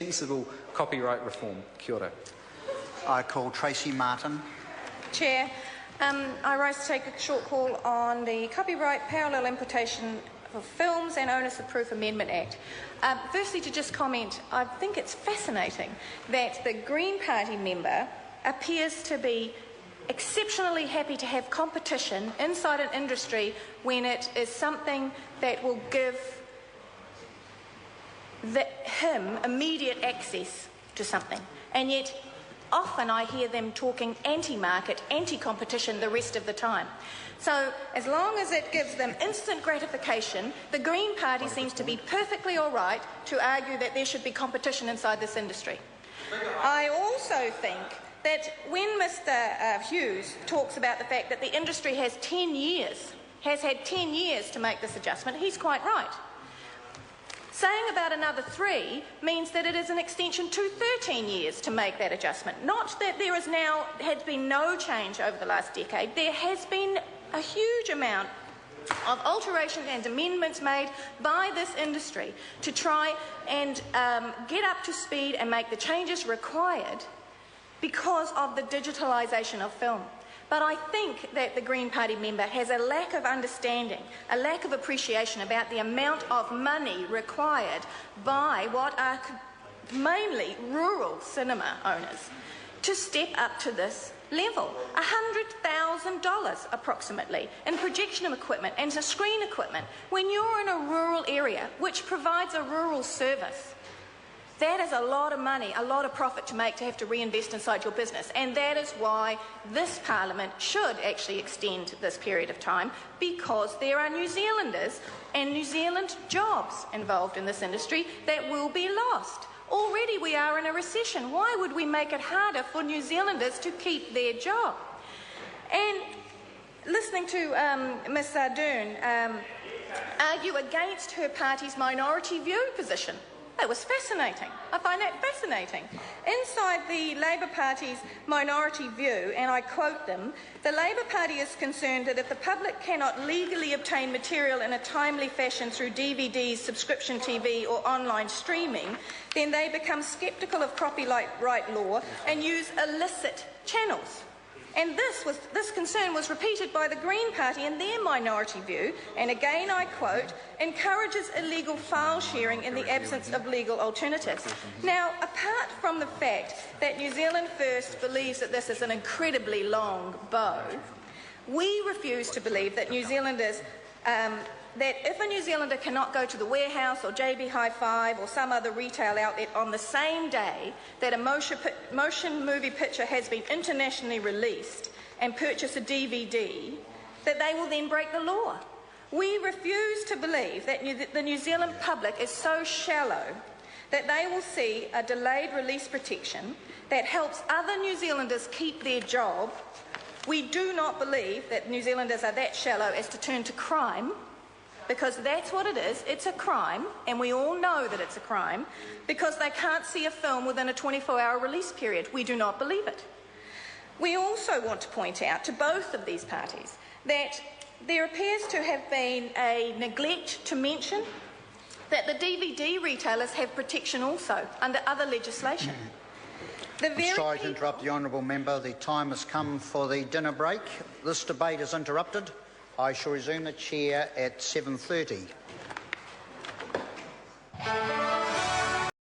Sensible copyright reform. Kia ora. I call Tracy Martin. Chair, I rise to take a short call on the Copyright Parallel Importation of Films and Onus of Proof Amendment Act. Firstly, to just comment, I think it's fascinating that the Green Party member appears to be exceptionally happy to have competition inside an industry when it is something that will give him immediate access to something. And yet often I hear them talking anti-market, anti-competition the rest of the time. So as long as it gives them instant gratification, the Green Party seems to be perfectly all right to argue that there should be competition inside this industry. I also think that when Mr Hughes talks about the fact that the industry has had 10 years to make this adjustment, he's quite right. Saying about another 3 means that it is an extension to 13 years to make that adjustment. Not that there has been no change over the last decade. There has been a huge amount of alterations and amendments made by this industry to try and get up to speed and make the changes required because of the digitalisation of film. But I think that the Green Party member has a lack of understanding, a lack of appreciation about the amount of money required by what are mainly rural cinema owners to step up to this level. $100,000 approximately in projection equipment and screen equipment when you're in a rural area which provides a rural service. That is a lot of money, a lot of profit to make to have to reinvest inside your business. And that is why this Parliament should actually extend this period of time, because there are New Zealanders and New Zealand jobs involved in this industry that will be lost. Already we are in a recession. Why would we make it harder for New Zealanders to keep their job? And listening to Ms Ardern argue against her party's minority view position, that was fascinating. I find that fascinating. Inside the Labour Party's minority view, and I quote them, the Labour Party is concerned that if the public cannot legally obtain material in a timely fashion through DVDs, subscription TV or online streaming, then they become sceptical of copyright law and use illicit channels. And this concern was repeated by the Green Party in their minority view, and again I quote, encourages illegal file sharing in the absence of legal alternatives. Now, apart from the fact that New Zealand First believes that this is an incredibly long bow, we refuse to believe that New Zealanders that if a New Zealander cannot go to the warehouse or JB Hi-Fi or some other retail outlet on the same day that a motion movie picture has been internationally released and purchase a DVD, that they will then break the law. We refuse to believe that the New Zealand public is so shallow that they will see a delayed release protection that helps other New Zealanders keep their job. We do not believe that New Zealanders are that shallow as to turn to crime, because that's what it is. It's a crime, and we all know that it's a crime, because they can't see a film within a 24-hour release period. We do not believe it. We also want to point out to both of these parties that there appears to have been a neglect to mention that the DVD retailers have protection also under other legislation. I'm sorry to interrupt the honourable member. The time has come for the dinner break. This debate is interrupted. I shall resume the chair at 7:30.